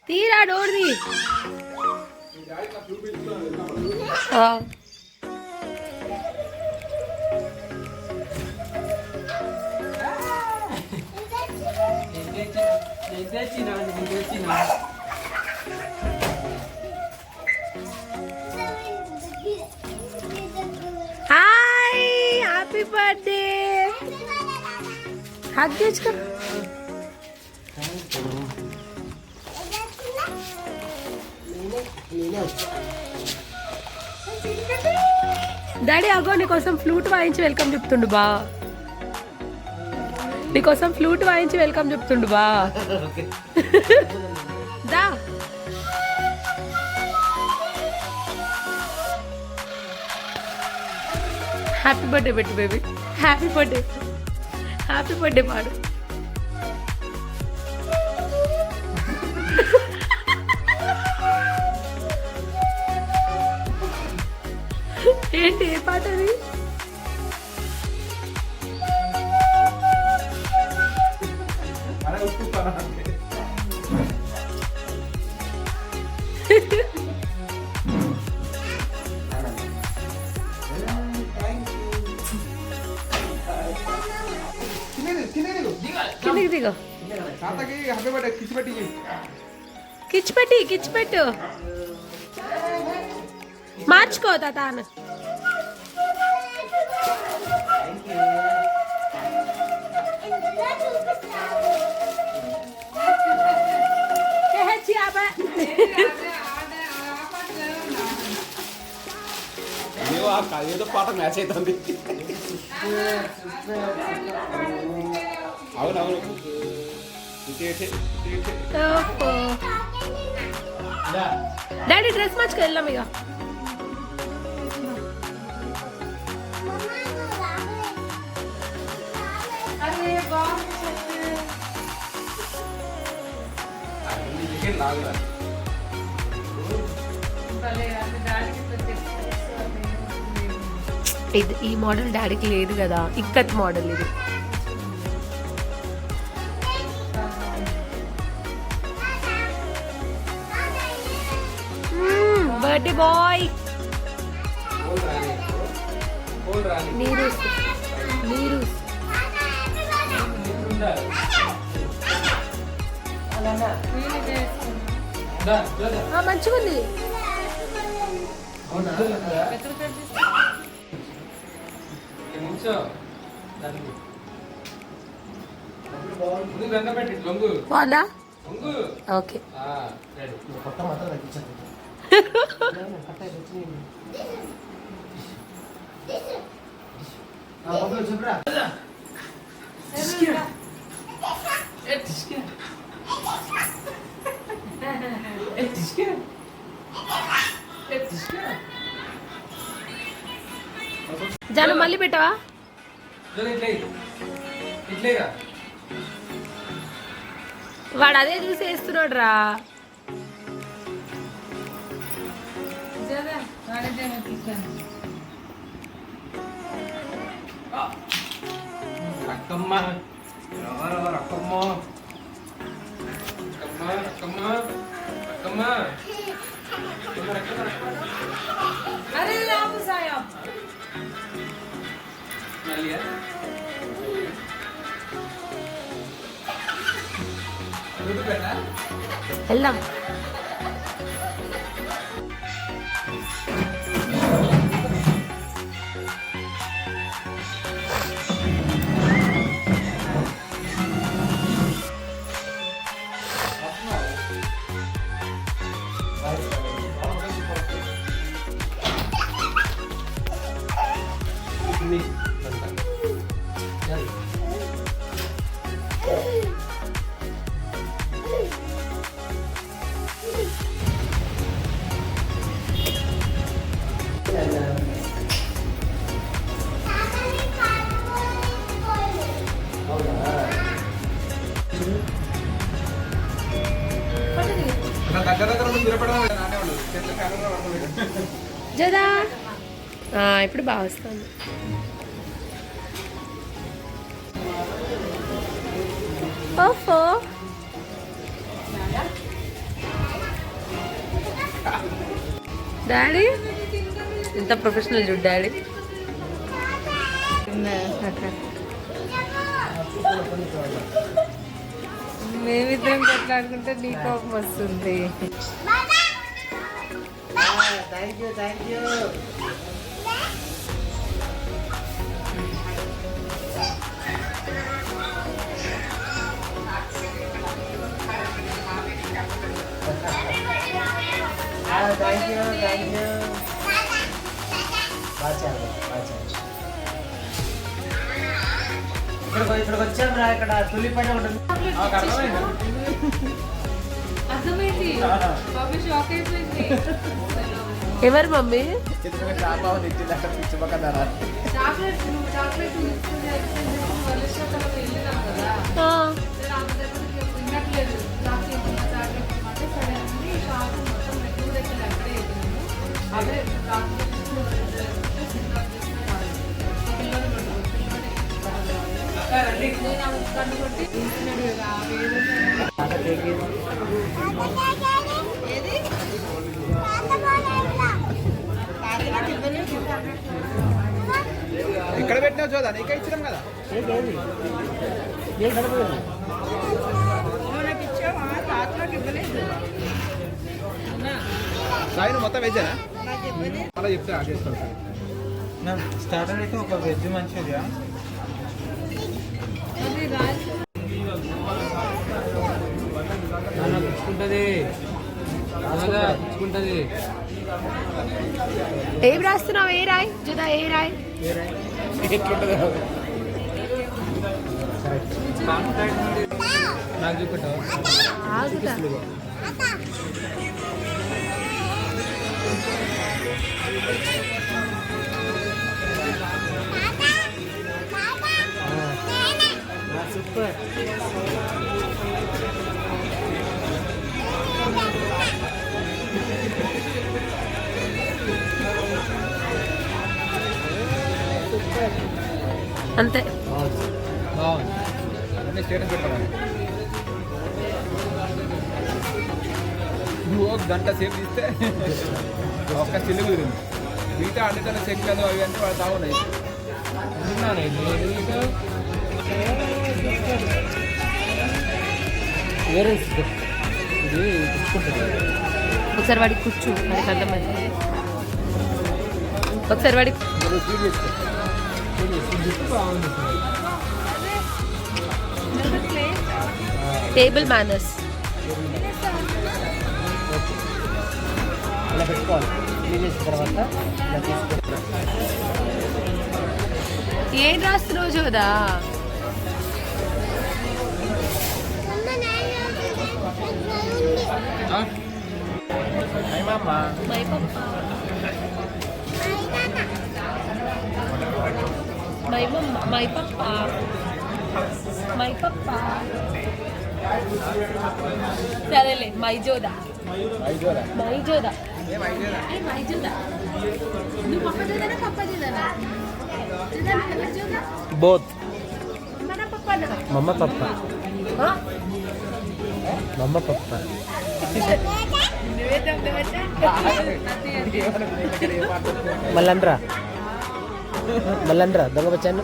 తీరా డోర్ది. Hi, happy birthday. Hug చేసుకో. డాడీ అగో నీకోసం ఫ్లూట్ వాయించి వెల్కమ్ చెప్తుండు బా. నీకోసం ఫ్లూట్ వాయించి వెల్కమ్ చెప్తుండు బా. దా. హ్యాపీ బర్త్డే పెట్టు baby. Happy birthday. Happy birthday పాడు. ఏంటి ఏ పాట అది? కిందికి దిగో. కిచ్చిపెట్టి కిచ్చిపెట్టు. మార్చుకో తాను. ఏదో పాట మ్యాచ్ అవుతుంది. అవునవును. డాడీ డ్రెస్ మార్చుకు వెళ్ళాం ఇక. ఇది ఈ మోడల్ డాడీకి లేదు కదా, ఇక్కత్ మోడల్ ఇది. Birthday boy. నీరు నీరు మంచిగా ఉంది. బాగుందా? ఓకే. జాను మళ్ళీ పెట్టవా? వాడు అదే చూసి వేస్తున్నాడు రా. వెళ్దాం. జదా ఇప్పుడు బాగా వస్తుంది. ఓహో డాడీ ఎంత ప్రొఫెషనల్ చూడు డాడీ. మేమిద్దరం కొట్లాడుకుంటే నీ కోపం వస్తుంది. ఇక్కడికి వచ్చాము రా. ఇక్కడ తులి పైన ఉంటుంది. అర్థమైంది. ఎవరు మమ్మీ? ఇక్కడ పెట్టినా చూదా నీకే ఇచ్చినాం కదా. సాయి మొత్తం వెజ్జేనా? అలా చెప్తే ఆగేస్తాను. స్టార్టర్ అయితే ఒక వెజ్ మంచూరియా. ఏం రాస్తున్నావు? ఏ రాయ్ జుదా, ఏ రాయ్? నాకు చూపెట్టావు. ఆగుతా. సూపర్. అంతే. బాగుంది. స్టేటస్ పెట్టాలి. నువ్వు ఒక గంట సేపు తీస్తే ఒక్క చిల్లు కుదిరింది. మిగతా అన్నిటిలో చెక్కలు అవి అంటే వాళ్ళు తాగున్నాయి. ఒకసారి వాడికి కూర్చు, మనకి అర్థమైంది. ఒకసారి వాడికి టేబుల్ మేనర్స్. ఇలా పెట్టుకోవాలి. చేసిన తర్వాత ఇలా తీసుకోవాలి. ఏం రాస్తున్నావు జోదా? మై పప్పా సరేలే. మైజోదా. నువ్వు పప్ప చూదానా పప్ప చూదానా? బోత్. మమ్మ పప్ప. మమ్మ పప్ప. మళ్ళండ్రా దొంగ వచ్చాను.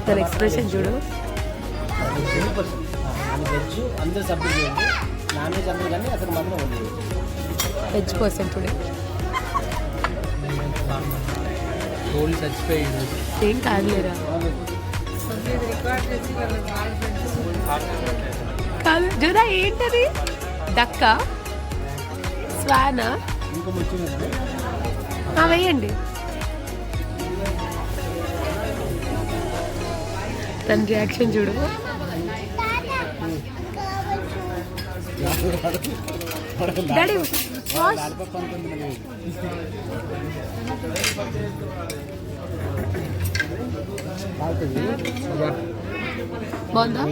తన ఎక్స్ప్రెషన్ చూడు. వెజ్ అందరూ సబ్మిట్ చేయండి. నాన్ వెజ్ అందరూ కానీ అతను మాత్రం ఉంది. Veg person today. ఏం కాదులేరా. కాదు జోదా. ఏంటది? డక్క, స్వానా? వేయండి. తన రియాక్షన్ చూడు. డాడీ బాగుందా?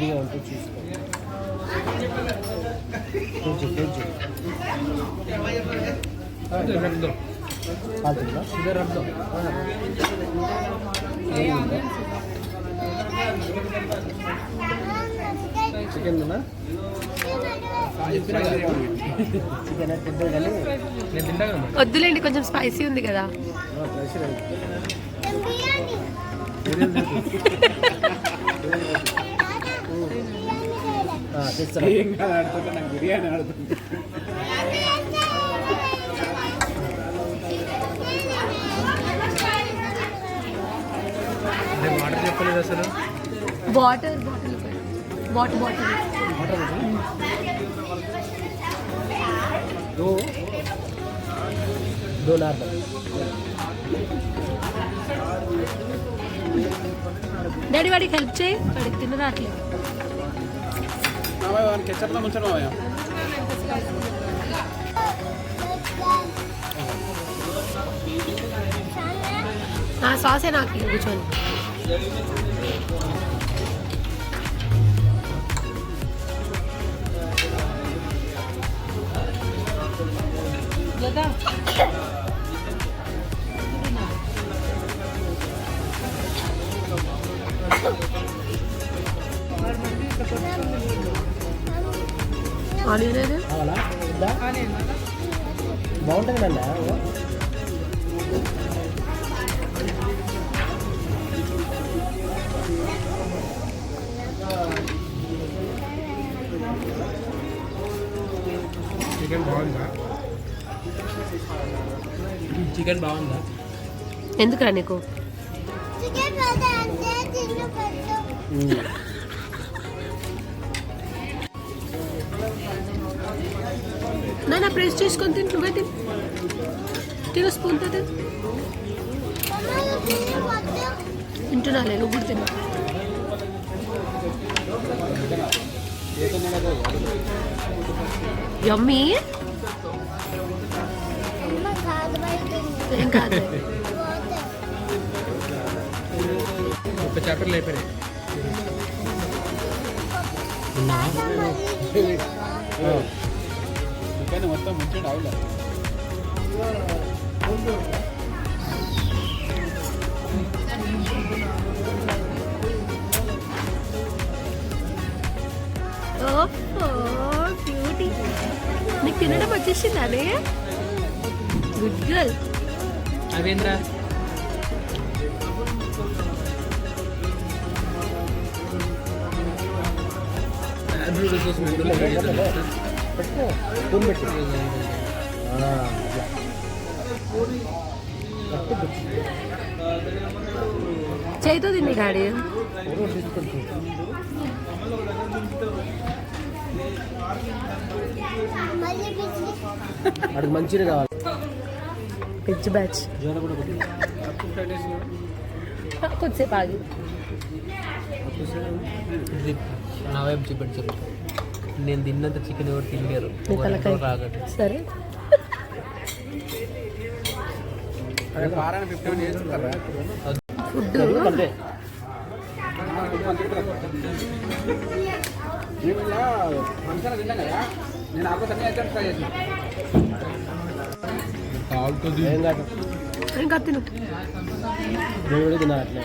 కాల్చుందా इधर रख दो చికెన్ ఉందా చికెన్ తింటే కానీ నేను తింటాను వద్దులేండి, కొంచెం స్పైసీ ఉంది కదా. తెస్తాను నాకు బిర్యానీ ఆడుతుంది నేను వాటర్ చెప్పలేదు అసలు వాటర్ బాటిల్ दो नॉर्मल డాడీ వాడికి హెల్ప్ చేయి, వాడికి తినరాట్లేదు. కెచ్చప్లో ముంచడం నా సాసే నాకు కూర్చొని. ఆనియన్ కావాలా బాగుంటుంది అన్న చికెన్ బాగుందా చికెన్ బాగుందా ఎందుకురా నీకు? నాన్న ప్రెస్ చేసుకొని తిని, నువ్వే తిను స్పూన్తో తిను. తింటున్నాలే, నువ్వు కూడా తిను. యమ్మీ ఏం కాదు. ఒక చాప్టర్లు అయిపోయినాయి చికెన్ మొత్తం ముంచండి ఆవిడ బ్యూటీ. నీకు తినడం వచ్చేసిందానే? Good girl. అదేంద్రా పెట్టుకో స్పూన్ పెట్టు చేయితో తిండి డాడీ. వాడికి మంచిగా కావాలి. పిచ్ బ్యాచ్ కొద్దిసేపు ఆగి. నా వైపు చూపెట్టి చెప్పు. నేను తిన్నంత చికెన్ ఎవరు తినలేరు. నీ తలకాయ సరే. ఫుడ్ నేను ఆల్రెడీ అయితే ట్రై చేసిన ఇంకా తిను. నేను కూడా తిన్నా అట్లే.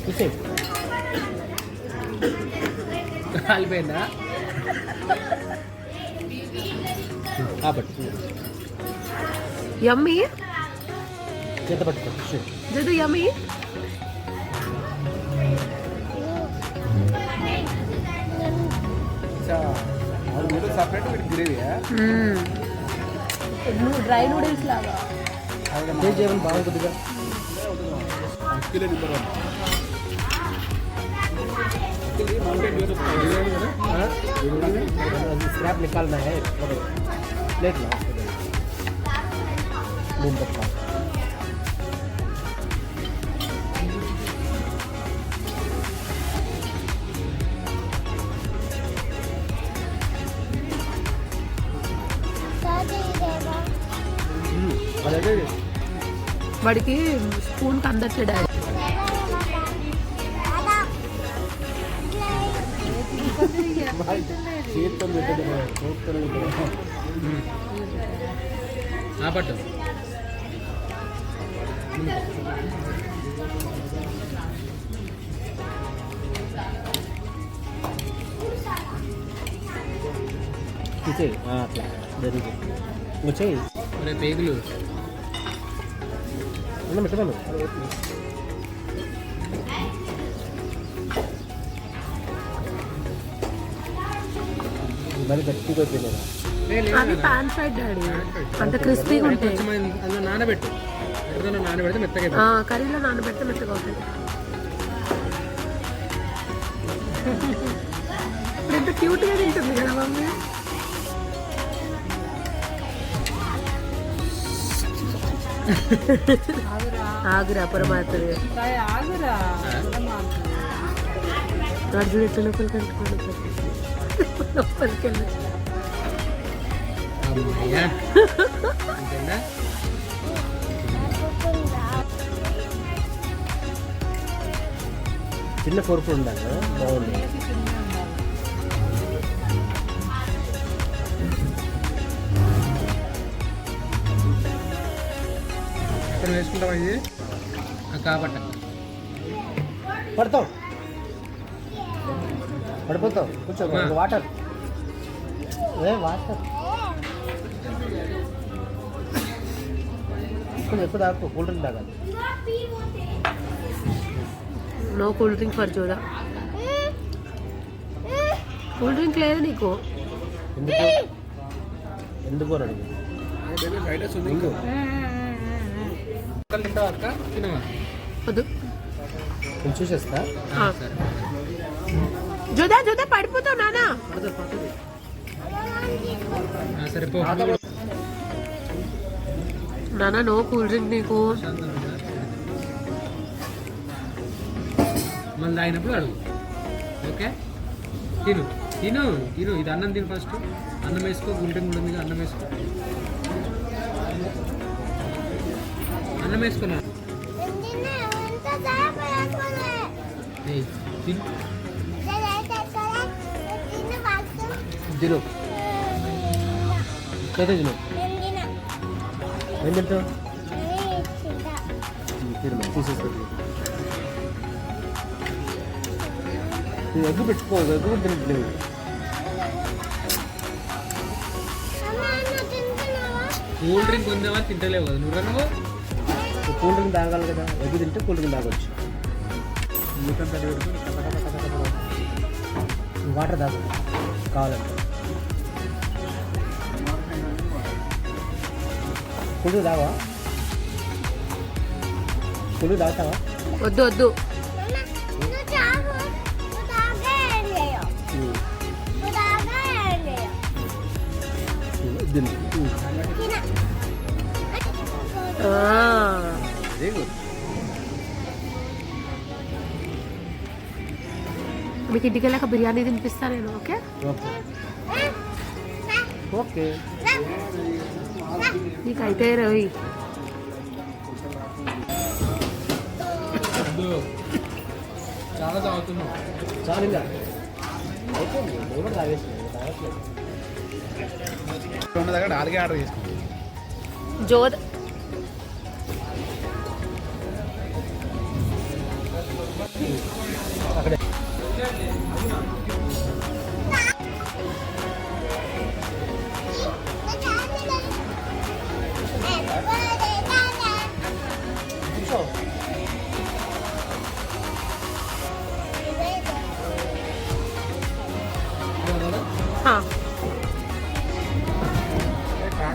చూసే కాలిపోయిందా కాబట్టి యమ్మీ చేత పట్టుకో జదు యమ్మీ. సపరేట్ గ్రేవీ డ్రై నూడిల్స్ లాగా టేస్ట్ చేయమని బాగుంటుందిగా. स्क्रैप निकालना है प्लेट ला मूंग पत्ता వాడికి స్పూన్కి అందట్లే డాడీ. చేతితో పెట్టదు చూపుతో పట్టు ఇచ్చేయి అట్లా జరుగుతుంది వచ్చేయి ఒరే పేగులు పెట్టమను మరి గట్టిగా అయిపోయినాయి అవి పాన్ ఫ్రైడ్ డాడీ అంత క్రిస్పీగా ఉంటాయి. అందులో నానబెట్టు ఎర్రలో నానబెడితే మెత్తగా కర్రీలో నానబెడితే మెత్తగా అవుతుంది. ఇప్పుడు ఎంత క్యూట్గా తింటుంది కదా మమ్మీ. ఆగురా పరమాత్రి రాజు ఎట్లా లోపలికి అంటుకోండి లోపలికి వెళ్ళి చిన్న పొరుపు ఉండాలి బాగుంది. ఎక్కడ వేసుకుంటావా ఇది కాబట్ట పడతావు పడిపోతావు కొంచెం వాటర్ వాటర్ ఎక్కువ తాకు కూల్ డ్రింక్ తాగాలి. నో కూల్ డ్రింక్ ఫర్ జోదా. కూల్ డ్రింక్ లేదు నీకు ఎందుకు ఎందుకు అడుగు వద్దు కొంచెం చూసేస్తా. జోదా జోదా పడిపోతావు నానా. సరిపో నానా నో కూల్ డ్రింక్ నీకు. మళ్ళీ తాగినప్పుడు అడుగు. ఓకే తిను తిను తిను ఇది అన్నం తిను ఫస్ట్. అన్నం వేసుకో గుంటెం కూడా ఉంది అన్నం వేసుకో. అన్నం వేసుకున్నా తిను తిను అయితే తిను ఏం తింటావు తిను తీసేసుకో. ఎగ్గు పెట్టుకో ఎగ్గు కూడా తినట్లేవు. కూల్ డ్రింక్ ఉందేవా తింటలేవు కదా నువ్వు. నువ్వు కూల్ డ్రింక్ తాగాలి కదా ఎగ్గు తింటే కూల్ డ్రింక్ తాగొచ్చు. వాటర్ తాగు కావాలంటే. కుళ్ళు తావా కుళ్ళు తాగుతావా వద్దు వద్దు. Very good. మీకు ఇంటికి వెళ్ళాక బిర్యానీ తినిపిస్తా నేను. ఓకే ఓకే ఓకే నీకైతే రవి చాలా తాగుతున్నావు. చాలు ఇంకా అయిపోయింది. నేను కూడా తాగేస్తున్నాను తాగట్లేదు. ఉన్న దగ్గర అలాగే ఆర్డర్ చేసుకుంటాం. జోద్ అక్కడే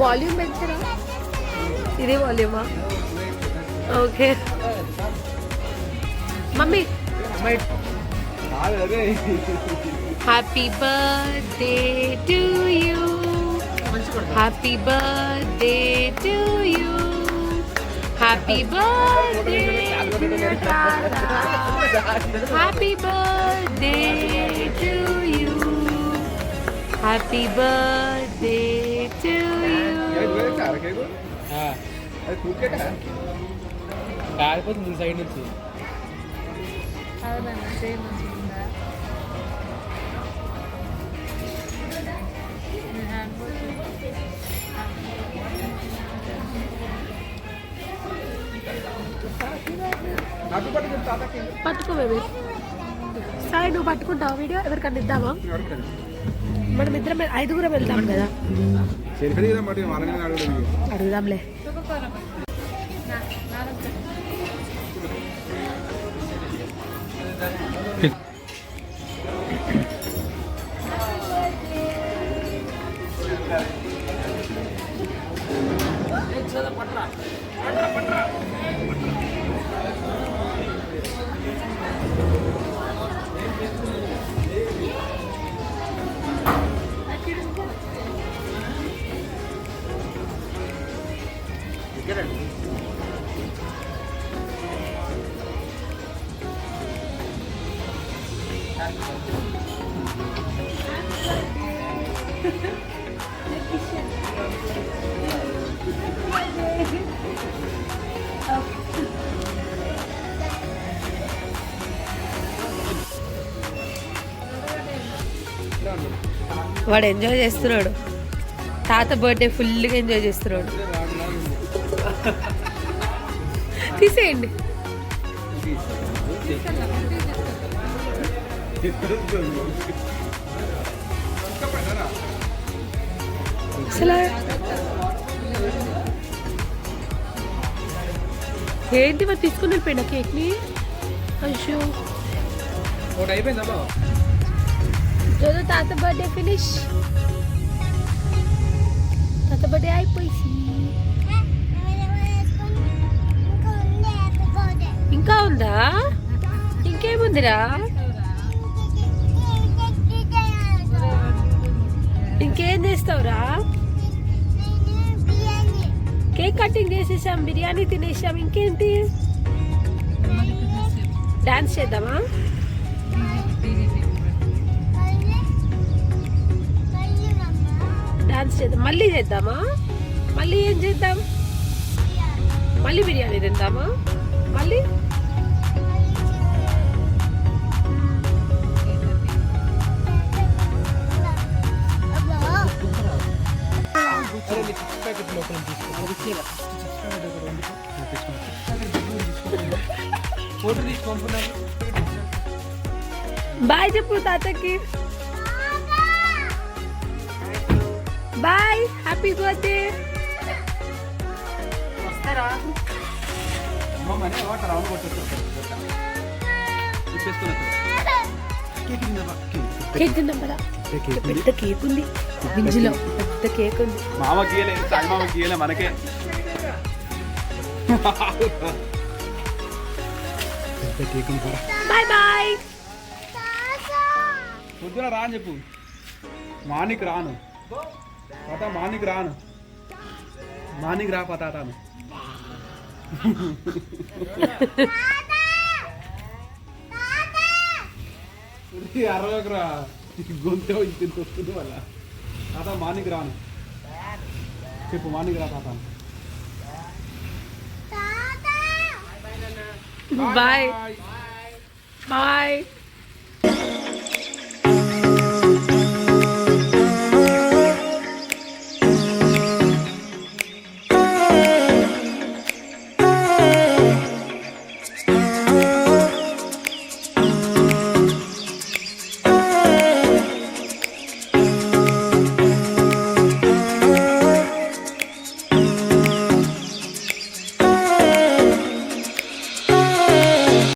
వాల్యూమ్ పెంచరా. ఇదే వాల్యూమా. Okay mummy. Happy birthday to you. Happy birthday to you. Happy birthday happy birthday to you. Happy birthday to you. కాలిపోతుంది సైడ్ నుంచి. పట్టుకో బేబీ. సాయి నువ్వు పట్టుకుంటావు వీడియో ఎవరికన్నా ఇద్దామా? మనం ఇద్దరం 5గురం వెళ్తాం కదా, అడుగుదాంలే. వాడు ఎంజాయ్ చేస్తున్నాడు, తాత బర్త్డే ఫుల్గా ఎంజాయ్ చేస్తున్నాడు. తీసేయండి. అసలు ఏంటి మరి తీసుకుని వెళ్ళిపోయినా కేక్ని? అయ్యో చలో తాత బర్త్డే ఫినిష్. తాత బర్త్డే అయిపోయింది. ఇంకా ఉందా? ఇంకేముందిరా? ఇంకేం చేస్తావురా? కేక్ కటింగ్ చేసేసాం, బిర్యానీ తినేసాం, ఇంకేంటి? డాన్స్ చేద్దామా? డాన్స్ చేద్దాం. మళ్ళీ చేద్దామా? మళ్ళీ ఏం చేద్దాం? మళ్ళీ బిర్యానీ తిందామా? మళ్ళీ బాయ్ చెప్పు తాతకి. Bye, happy birthday. కేక్ తిందాం కదా, పెద్ద కేక్ ఉంది బింజులో, పెద్ద కేక్ ఉంది. మామ గీయలేదు, సాయి మామ గీయలే, మనకే. Bye bye. పొద్దున రా అని చెప్పు. మార్నింగ్ రాను పతా, మార్నింగ్ రాను, మార్నింగ్ రా పతాను. అరవకరా, గొంతు ఇంత వస్తుంది వల్ల. తాత మార్నింగ్ రాను చెప్పు, మార్నింగ్ రా తాత. Bye bye.